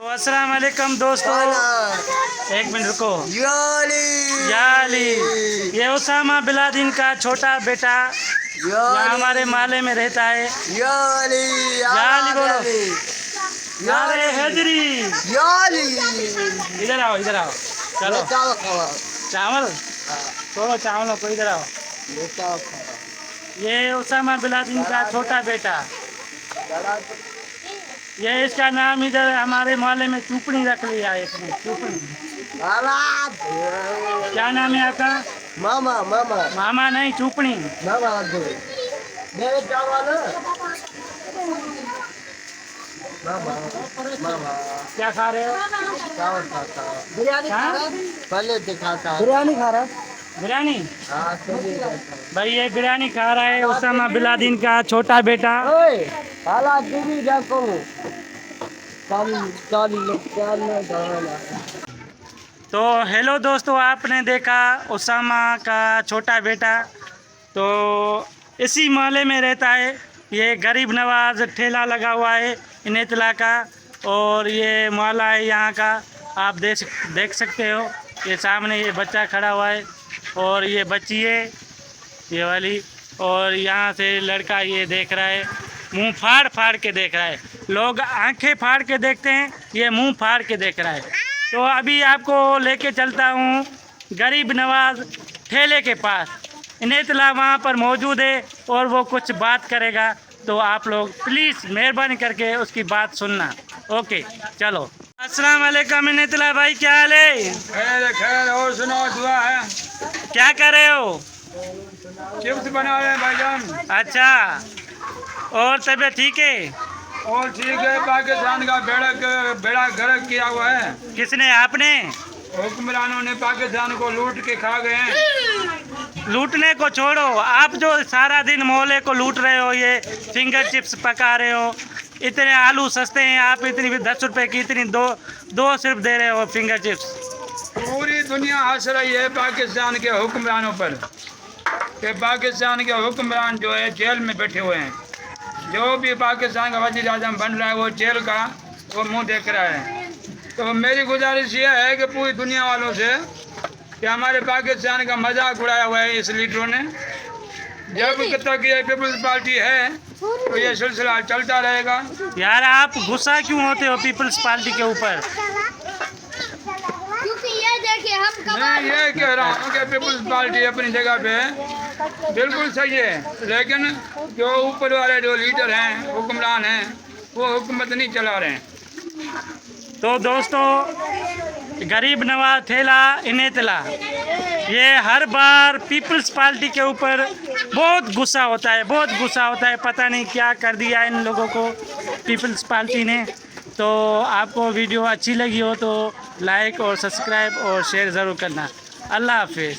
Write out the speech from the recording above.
तो अस्सलाम वालेकुम दोस्तों, एक मिनट रुको। याली ये उसामा बिलादिन का छोटा बेटा यहाँ हमारे माले में रहता है। याली बोलो, यारे हैदरी। इधर आओ, इधर आओ, चलो चावल छोड़ो, चावलों को इधर आओ। ये उसामा बिलादिन का छोटा बेटा, ये इसका नाम इधर हमारे मोहल्ले में चुपड़ी रख लिया है इसने। चुपड़ी क्या नाम है आपका? मामा मामा मामा नहीं, चुपड़ी। मामा मेरे चावल मामा मामा क्या खा रहे हो? चावल खाता बिरयानी खा रहा पहले दिखाता बिरयानी खा रहा है। बिरयानी हाँ भाई, ये बिरयानी खा रहा है उसामा बिलादिन का छोटा बेटा। हाला दीदी देखो तो हेलो दोस्तों, आपने देखा उसामा का छोटा बेटा, तो इसी मोहल्ले में रहता है। ये गरीब नवाज ठेला लगा हुआ है इनेतला का, और ये मोहल्ला है यहाँ का। आप देख सकते हो, ये सामने ये बच्चा खड़ा हुआ है और ये बच्ची है ये वाली, और यहाँ से लड़का ये देख रहा है, मुंह फाड़ फाड़ के देख रहा है। लोग आंखें फाड़ के देखते हैं, ये मुंह फाड़ के देख रहा है। तो अभी आपको लेके चलता हूँ गरीब नवाज ठेले के पास। इनेतला वहाँ पर मौजूद है और वो कुछ बात करेगा, तो आप लोग प्लीज़ मेहरबानी करके उसकी बात सुनना। ओके चलो। अस्सलाम वालेकुम इनेतला भाई, क्या हाल है? खैर खैर, और सुनाओ, दुआ है। क्या कर रहे हो? चिप्स बना रहे हैं भाईजान। अच्छा, और तबीयत ठीक है? और ठीक है, पाकिस्तान का बेड़ा गर्क किया हुआ है। किसने? आपने? हुक्मरानों ने पाकिस्तान को लूट के खा गए हैं। लूटने को छोड़ो, आप जो सारा दिन मोहल्ले को लूट रहे हो, ये फिंगर चिप्स पका रहे हो, इतने आलू सस्ते हैं, आप इतनी भी 10 रुपए की इतनी दो सिर्फ दे रहे हो फिंगर चिप्स। पूरी दुनिया हंस रही है पाकिस्तान के हुक्मरानों पर कि पाकिस्तान के हुक्मरान जो है जेल में बैठे हुए हैं। जो भी पाकिस्तान का वज़ीर आज़म बन रहा है वो जेल का वो मुंह देख रहा है। तो मेरी गुजारिश ये है कि पूरी दुनिया वालों से कि हमारे पाकिस्तान का मजाक उड़ाया हुआ है इस लीडरों ने। जब तक ये पीपल्स पार्टी है तो ये सिलसिला चलता रहेगा। यार, आप गुस्सा क्यों होते हो पीपल्स पार्टी के ऊपर? क्योंकि ये देखिए हम मैं ये कह रहा हूँ कि पीपल्स पार्टी अपनी जगह पे बिल्कुल सही है, लेकिन जो ऊपर वाले जो लीडर हैं, हुक्मरान हैं, वो हुकूमत नहीं चला रहे हैं। तो दोस्तों, गरीब नवाज ठेला इनेतला, ये हर बार पीपल्स पार्टी के ऊपर बहुत गुस्सा होता है, बहुत गुस्सा होता है। पता नहीं क्या कर दिया इन लोगों को पीपल्स पार्टी ने। तो आपको वीडियो अच्छी लगी हो तो लाइक और सब्सक्राइब और शेयर ज़रूर करना। अल्लाह हाफिज़।